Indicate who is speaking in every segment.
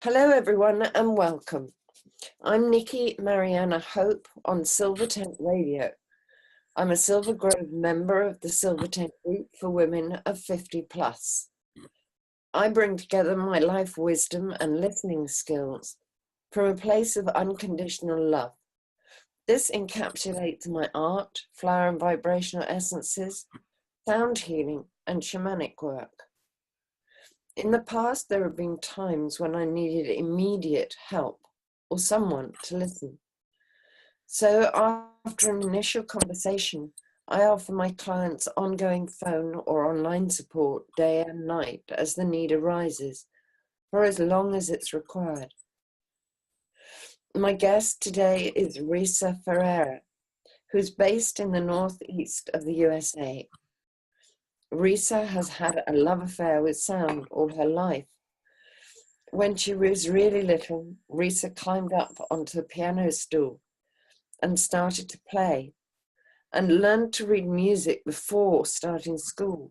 Speaker 1: Hello everyone and welcome. I'm Nikki-Marianna Hope on Silver Tent Radio. I'm a Silver Grove member of the Silver Tent Group for women of 50 plus. I bring together my life wisdom and listening skills from a place of unconditional love. This encapsulates my art, flower and vibrational essences, sound healing and shamanic work. In the past, there have been times when I needed immediate help or someone to listen. So after an initial conversation, I offer my clients ongoing phone or online support day and night as the need arises, for as long as it's required. My guest today is Resa Ferrier, who's based in the northeast of the USA. Resa has had a love affair with sound all her life. When she was really little, Resa climbed up onto a piano stool and started to play and learned to read music before starting school.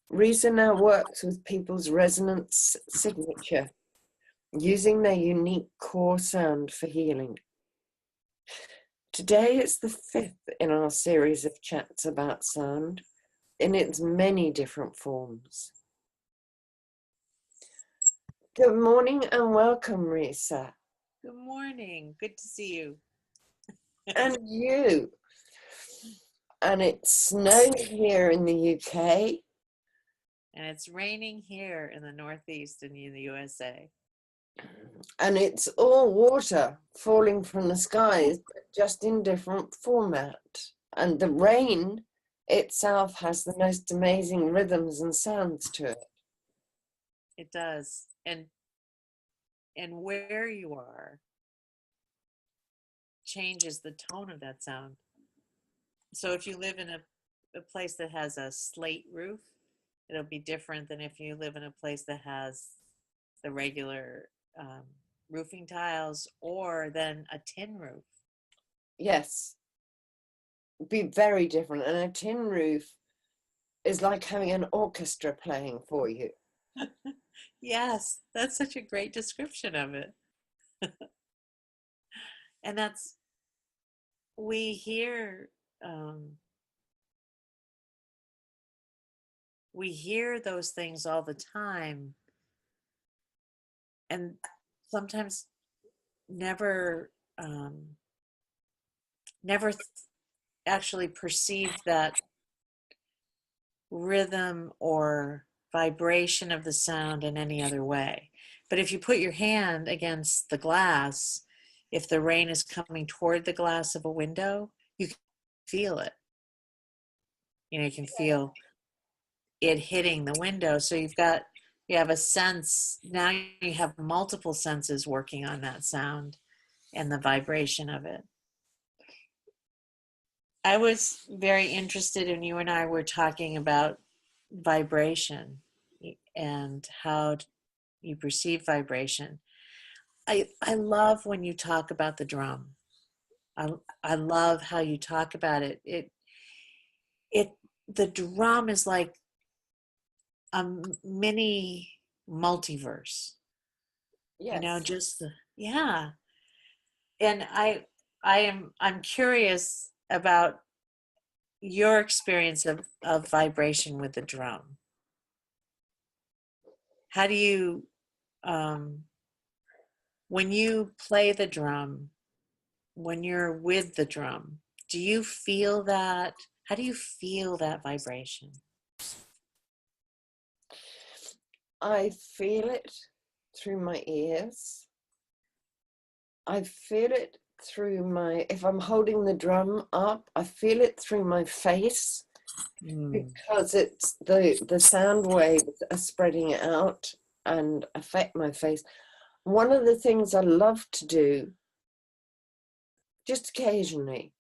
Speaker 1: Resa now works with people's resonance signature, using their unique core sound for healing. Today is the 5th in our series of chats about sound in its many different forms. Good morning and welcome, Resa.
Speaker 2: Good morning. Good to see you.
Speaker 1: And you. And it's snowing here in the UK.
Speaker 2: And it's raining here in the Northeast and in the USA.
Speaker 1: And it's all water falling from the skies, but just in different format. And the rain itself has the most amazing rhythms and sounds to it.
Speaker 2: It does. And where you are changes the tone of that sound. So if you live in a place that has a slate roof, it'll be different than if you live in a place that has the regular roofing tiles or then a tin roof.
Speaker 1: Yes. Be very different. And a tin roof is like having an orchestra playing for you.
Speaker 2: Yes, that's such a great description of it. And that's, we hear those things all the time, and sometimes never actually perceived that rhythm or vibration of the sound in any other way. But if you put your hand against the glass, if the rain is coming toward the glass of a window, you can feel it. You can feel it hitting the window. So you have a sense, now you have multiple senses working on that sound and the vibration of it. I was very interested in, you and I were talking about vibration and how you perceive vibration. I love when you talk about the drum. I love how you talk about it. The drum is like a mini multiverse.
Speaker 1: Yes.
Speaker 2: Yeah. And I'm curious about your experience of vibration with the drum. How do you, when you play the drum, when you're with the drum, do you feel that? How do you feel that vibration?
Speaker 1: I feel it through my ears. I feel it through if I'm holding the drum up, I feel it through my face because it's the sound waves are spreading out and affect my face. One of the things I love to do, just occasionally,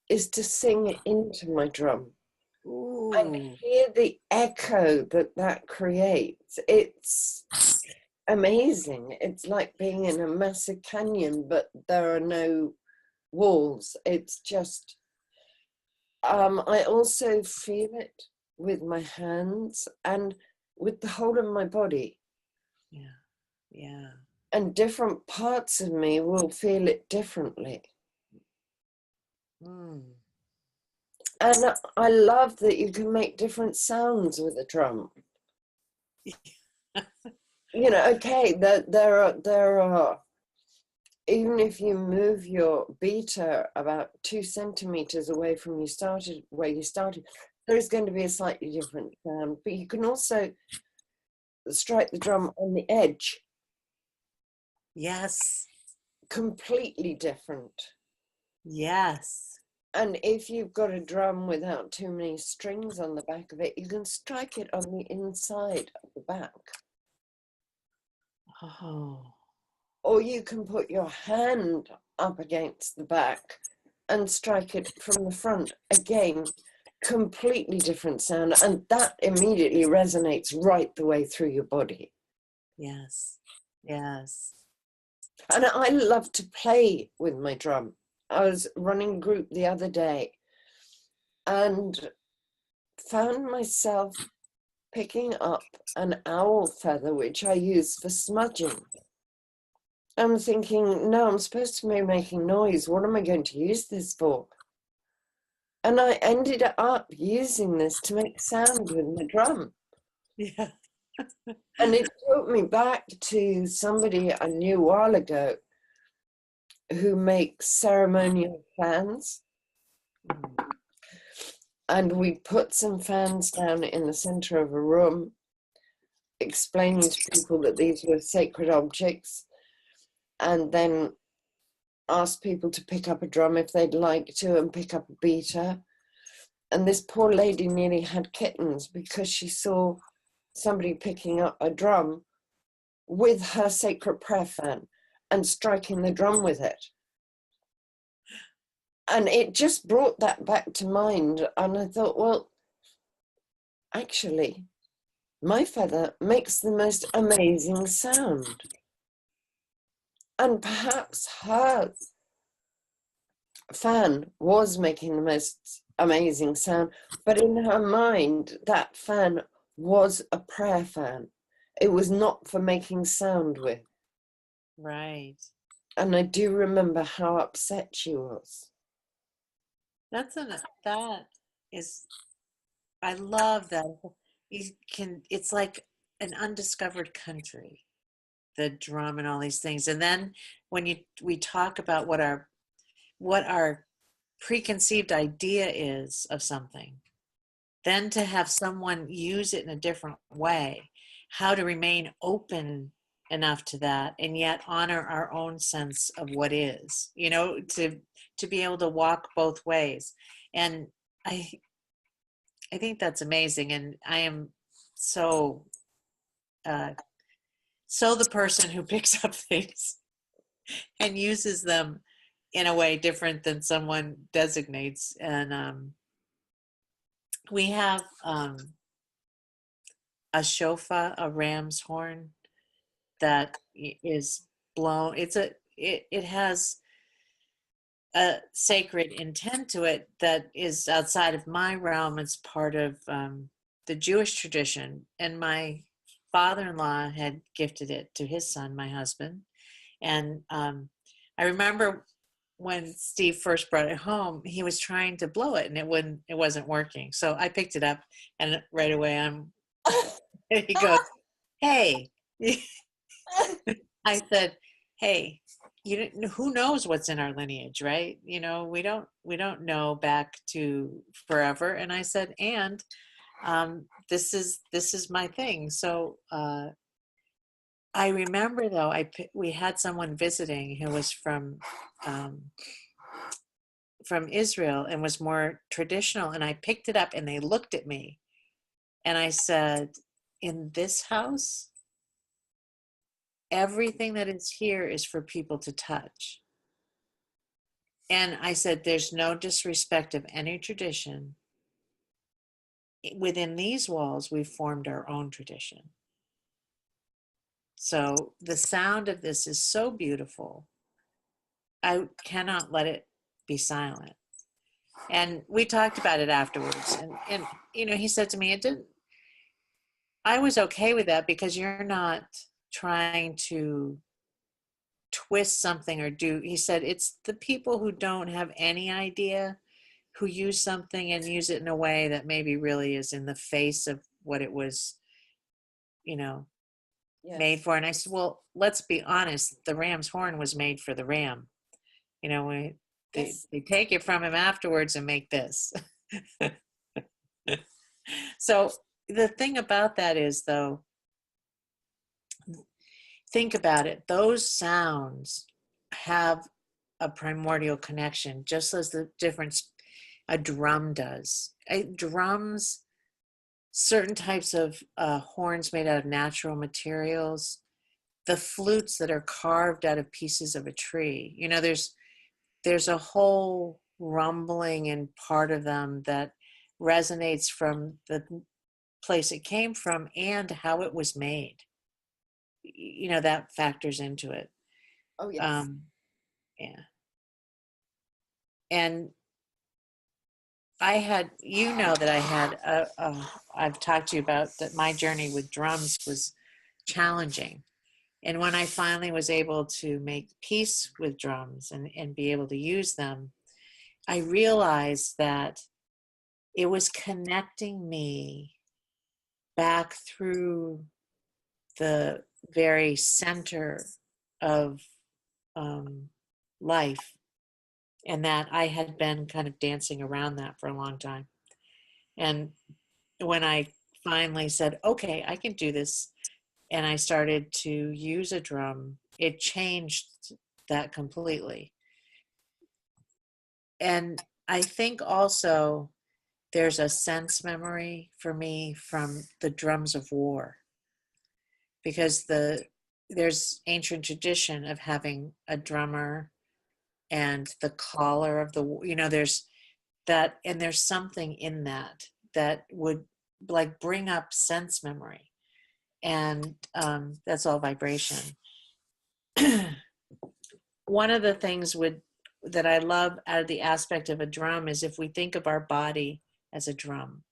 Speaker 1: is to sing into my drum.
Speaker 2: Ooh.
Speaker 1: And hear the echo that creates. It's amazing. It's like being in a massive canyon, but there are no walls. It's just, I also feel it with my hands and with the whole of my body.
Speaker 2: Yeah. Yeah.
Speaker 1: And different parts of me will feel it differently.
Speaker 2: Mm.
Speaker 1: And I love that you can make different sounds with a drum. You know, okay, there are, even if you move your beater about 2 centimeters away from where you started, there is going to be a slightly different sound. But you can also strike the drum on the edge.
Speaker 2: Yes.
Speaker 1: Completely different.
Speaker 2: Yes.
Speaker 1: And if you've got a drum without too many strings on the back of it, you can strike it on the inside of the back.
Speaker 2: Oh.
Speaker 1: Or you can put your hand up against the back and strike it from the front. Again, completely different sound. And that immediately resonates right the way through your body.
Speaker 2: Yes. Yes.
Speaker 1: And I love to play with my drum. I was running a group the other day and found myself picking up an owl feather, which I use for smudging. I'm thinking, no, I'm supposed to be making noise. What am I going to use this for? And I ended up using this to make sound with my drum.
Speaker 2: Yeah.
Speaker 1: And it took me back to somebody I knew a while ago who makes ceremonial fans.
Speaker 2: Mm.
Speaker 1: And we put some fans down in the center of a room, explaining to people that these were sacred objects, and then asked people to pick up a drum if they'd like to and pick up a beater. And this poor lady nearly had kittens because she saw somebody picking up a drum with her sacred prayer fan and striking the drum with it. And it just brought that back to mind. And I thought, well, actually, my feather makes the most amazing sound. And perhaps her fan was making the most amazing sound, but in her mind, that fan was a prayer fan. It was not for making sound with.
Speaker 2: Right.
Speaker 1: And I do remember how upset she was.
Speaker 2: That is, I love that. It's like an undiscovered country, the drum and all these things. And then when we talk about what our preconceived idea is of something, then to have someone use it in a different way, how to remain open enough to that and yet honor our own sense of what is, to be able to walk both ways. And I I think that's amazing. And I am so uh, so the person who picks up things and uses them in a way different than someone designates. And we have a shofar, a ram's horn that is blown. It has a sacred intent to it that is outside of my realm. It's part of the Jewish tradition, and my father-in-law had gifted it to his son, my husband. And I remember when Steve first brought it home, he was trying to blow it, and it wasn't working. So I picked it up, and right away he goes, "Hey." I said, "Hey, who knows what's in our lineage, right? We don't know back to forever." And I said, "And this is my thing." So I remember though, we had someone visiting who was um, from Israel and was more traditional, and I picked it up, and they looked at me, and I said, "In this house, everything that is here is for people to touch." And I said, "There's no disrespect of any tradition. Within these walls, we've formed our own tradition." So the sound of this is so beautiful. I cannot let it be silent. And we talked about it afterwards. And he said to me, I was okay with that because you're not trying to twist something or do. He said it's the people who don't have any idea who use something and use it in a way that maybe really is in the face of what it was, you know, made for. And I said, well, let's be honest, the ram's horn was made for the ram. You know, they take it from him afterwards and make this. So the thing about that is, though, think about it. Those sounds have a primordial connection, just as the difference a drum does. Drums, certain types of horns made out of natural materials, the flutes that are carved out of pieces of a tree. You know, there's a whole rumbling in part of them that resonates from the place it came from and how it was made. You know, that factors into it.
Speaker 1: Oh, yes.
Speaker 2: Yeah. And I had, you know, that I had, I've talked to you about that my journey with drums was challenging. And when I finally was able to make peace with drums and be able to use them, I realized that it was connecting me back through the very center of life, and that I had been kind of dancing around that for a long time. And when I finally said, okay, I can do this, and I started to use a drum, it changed that completely. And I think also there's a sense memory for me from the drums of war, because there's ancient tradition of having a drummer and the collar of the, you know, there's that, and there's something in that would like bring up sense memory, and that's all vibration. One of the things that I love out of the aspect of a drum is if we think of our body as a drum,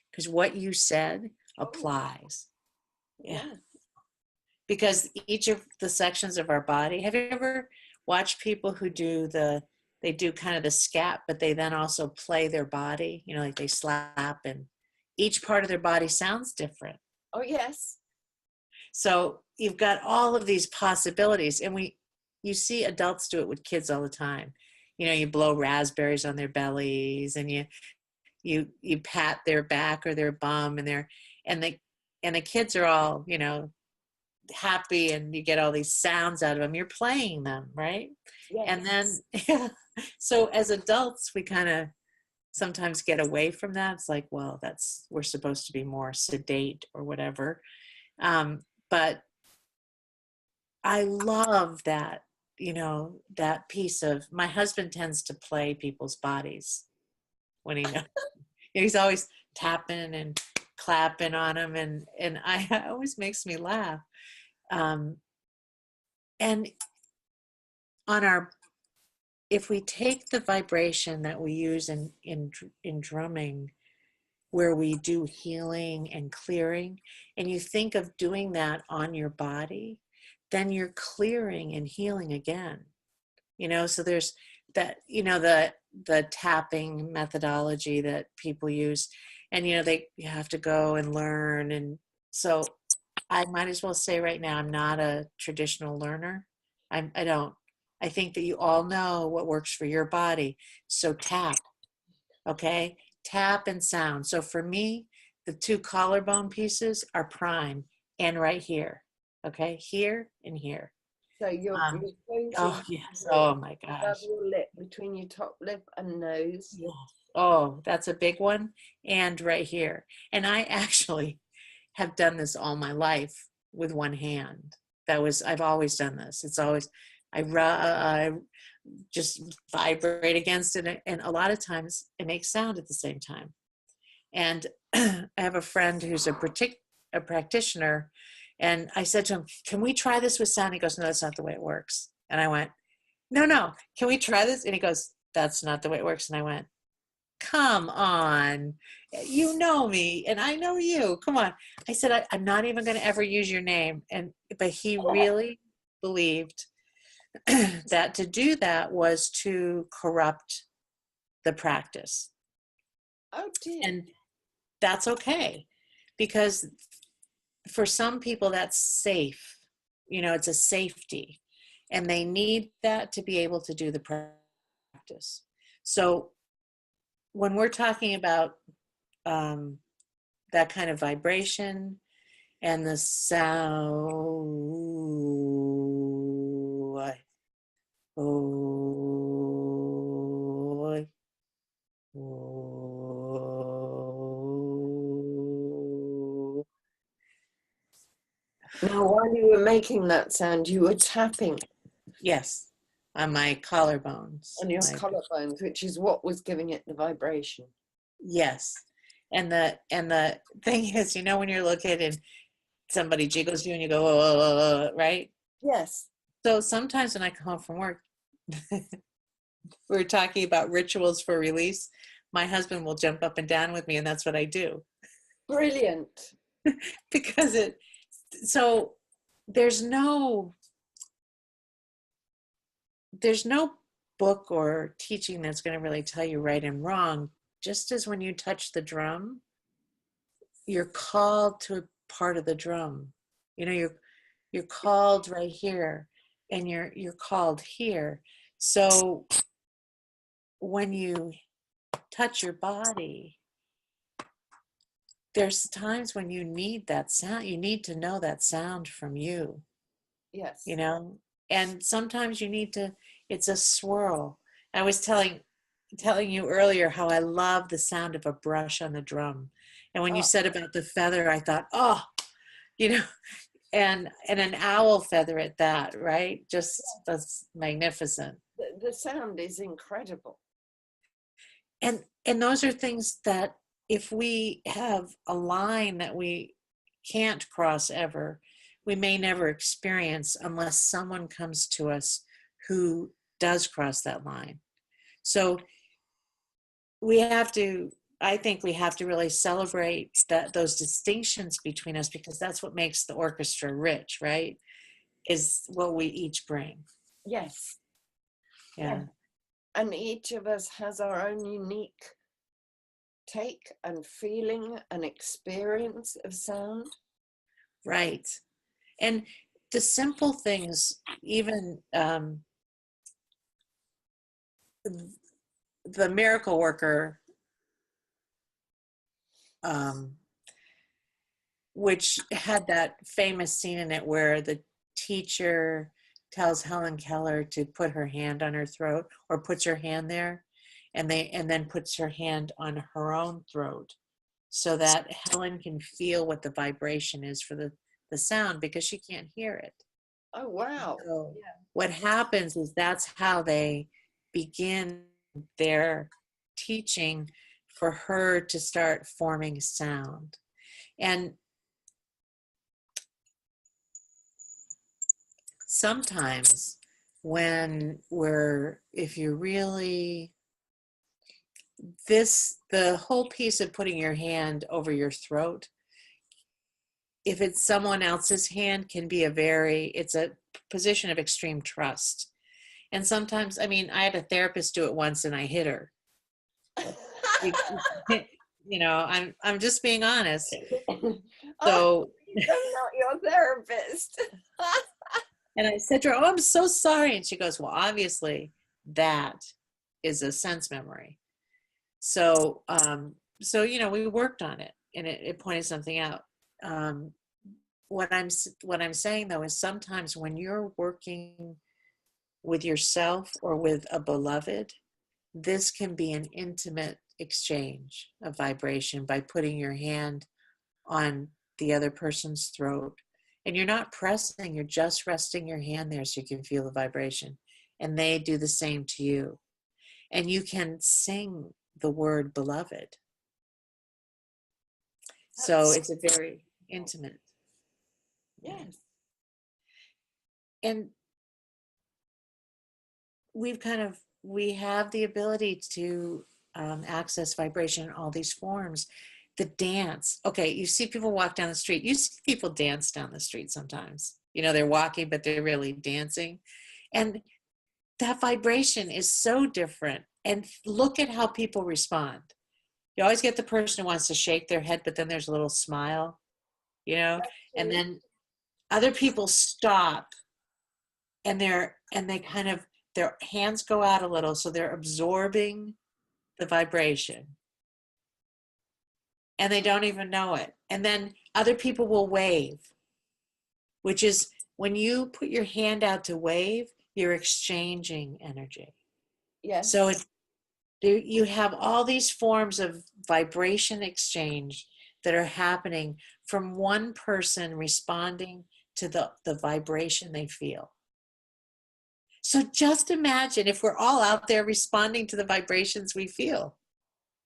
Speaker 2: because what you said applies. Yeah. Because each of the sections of our body, have you ever watched people who they do kind of the scat, but they then also play their body, you know, like they slap, and each part of their body sounds different.
Speaker 1: Oh, yes.
Speaker 2: So you've got all of these possibilities, and you see adults do it with kids all the time. You know, you blow raspberries on their bellies, and you pat their back or their bum, and the kids are all, you know, happy, and you get all these sounds out of them. You're playing them, right?
Speaker 1: Yes.
Speaker 2: And then so as adults, we kind of sometimes get away from that. It's like, well, we're supposed to be more sedate or whatever. But I love that, you know, that piece of, my husband tends to play people's bodies when he knows. He's always tapping and clapping on them, and it always makes me laugh. And if we take the vibration that we use in drumming, where we do healing and clearing, and you think of doing that on your body, then you're clearing and healing again. You know, so there's that, you know, the tapping methodology that people use, and you know, you have to go and learn. And so I might as well say right now, I'm not a traditional learner. I think that you all know what works for your body. So tap, okay? Tap and sound. So for me, the two collarbone pieces are prime and right here, okay? Here and here.
Speaker 1: So you're going to,
Speaker 2: oh yes, oh my gosh,
Speaker 1: above your lip, between your top lip and nose.
Speaker 2: yeah. Oh, that's a big one. And right here. And I actually have done this all my life with one hand. I've always done this. It's always, I just vibrate against it. And a lot of times it makes sound at the same time. And I have a friend who's a practitioner. And I said to him, can we try this with sound? He goes, no, that's not the way it works. And I went, no, can we try this? And he goes, that's not the way it works. And I went, come on, you know me and I know you, come on. I said, I'm not even going to ever use your name. But he really believed that to do that was to corrupt the practice.
Speaker 1: Oh dear.
Speaker 2: And that's okay, because for some people that's safe. It's a safety, and they need that to be able to do the practice. So when we're talking about that kind of vibration and the sound,
Speaker 1: Now, while you were making that sound, you were tapping
Speaker 2: yes, on my collarbones.
Speaker 1: on your collarbones, which is what was giving it the vibration.
Speaker 2: Yes. And the thing is, when you're looking and somebody jiggles you and you go, right?
Speaker 1: Yes.
Speaker 2: So sometimes when I come home from work, we're talking about rituals for release. My husband will jump up and down with me, and that's what I do.
Speaker 1: Brilliant.
Speaker 2: Because so there's no book or teaching that's going to really tell you right and wrong. Just as when you touch the drum, you're called to a part of the drum. You're called right here, and you're called here. So when you touch your body, there's times when you need that sound. You need to know that sound from you.
Speaker 1: Yes.
Speaker 2: And sometimes you need to, it's a swirl. I was telling you earlier how I love the sound of a brush on the drum. And when you said about the feather, I thought, and an owl feather at that, right? Just that's magnificent.
Speaker 1: The sound is incredible.
Speaker 2: And those are things that if we have a line that we can't cross ever, we may never experience unless someone comes to us who does cross that line. So I think we have to really celebrate those distinctions between us, because that's what makes the orchestra rich, right? Is what we each bring.
Speaker 1: Yes.
Speaker 2: Yeah.
Speaker 1: And each of us has our own unique take and feeling and experience of sound.
Speaker 2: Right. And the simple things, even the miracle worker, which had that famous scene in it where the teacher tells Helen Keller to put her hand on her throat, or puts her hand there, and then puts her hand on her own throat, so that Helen can feel what the vibration is for the sound, because she can't hear it.
Speaker 1: Oh, wow.
Speaker 2: So what happens is that's how they begin their teaching, for her to start forming sound. And sometimes if you're really, the whole piece of putting your hand over your throat, if it's someone else's hand, can be it's a position of extreme trust. And sometimes, I had a therapist do it once and I hit her. I'm just being honest. So
Speaker 1: I'm not your therapist.
Speaker 2: and I said to her, I'm so sorry. And she goes, well, obviously that is a sense memory. So, we worked on it, and it pointed something out. What I'm saying though is, sometimes when you're working with yourself or with a beloved, this can be an intimate exchange of vibration by putting your hand on the other person's throat. And you're not pressing, you're just resting your hand there so you can feel the vibration. And they do the same to you. And you can sing the word beloved. So it's a very intimate.
Speaker 1: Yes.
Speaker 2: And we have the ability to access vibration in all these forms. The dance. Okay, you see people walk down the street. You see people dance down the street sometimes. You know, they're walking, but they're really dancing. And that vibration is so different. And look at how people respond. You always get the person who wants to shake their head, but then there's a little smile, you know, and then other people stop and they kind of, their hands go out a little, so they're absorbing the vibration and they don't even know it. And then other people will wave, which is when you put your hand out to wave, you're exchanging energy.
Speaker 1: Yes.
Speaker 2: So you have all these forms of vibration exchange that are happening from one person responding to the vibration they feel. So just imagine if we're all out there responding to the vibrations we feel.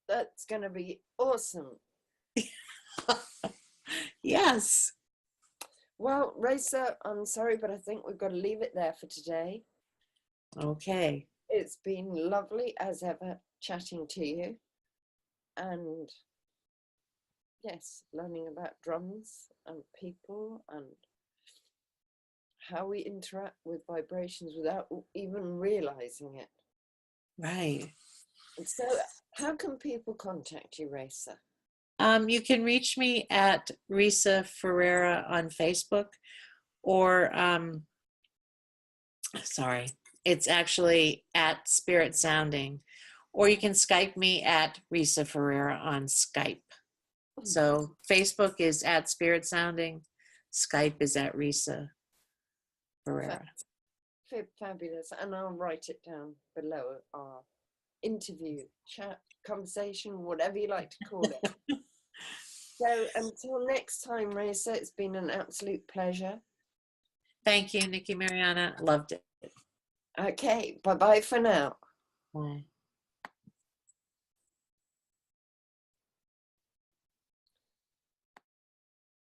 Speaker 1: That's going to be awesome.
Speaker 2: Yes.
Speaker 1: Well, Resa, I'm sorry, but I think we've got to leave it there for today.
Speaker 2: Okay.
Speaker 1: It's been lovely as ever chatting to you. And yes, learning about drums and people and how we interact with vibrations without even realizing it.
Speaker 2: Right.
Speaker 1: And so how can people contact you, Resa?
Speaker 2: You can reach me at Resa Ferrier on Facebook, or it's actually at Spirit Sounding, or you can Skype me at Resa Ferrier on Skype. So Facebook is at Spirit Sounding, Skype is at Resa Ferrier.
Speaker 1: Fabulous. And I'll write it down below our interview, chat, conversation, whatever you like to call it. So until next time, Resa, it's been an absolute pleasure.
Speaker 2: Thank you, Nikki-Marianna. Loved it.
Speaker 1: Okay, bye-bye for now.
Speaker 2: Bye.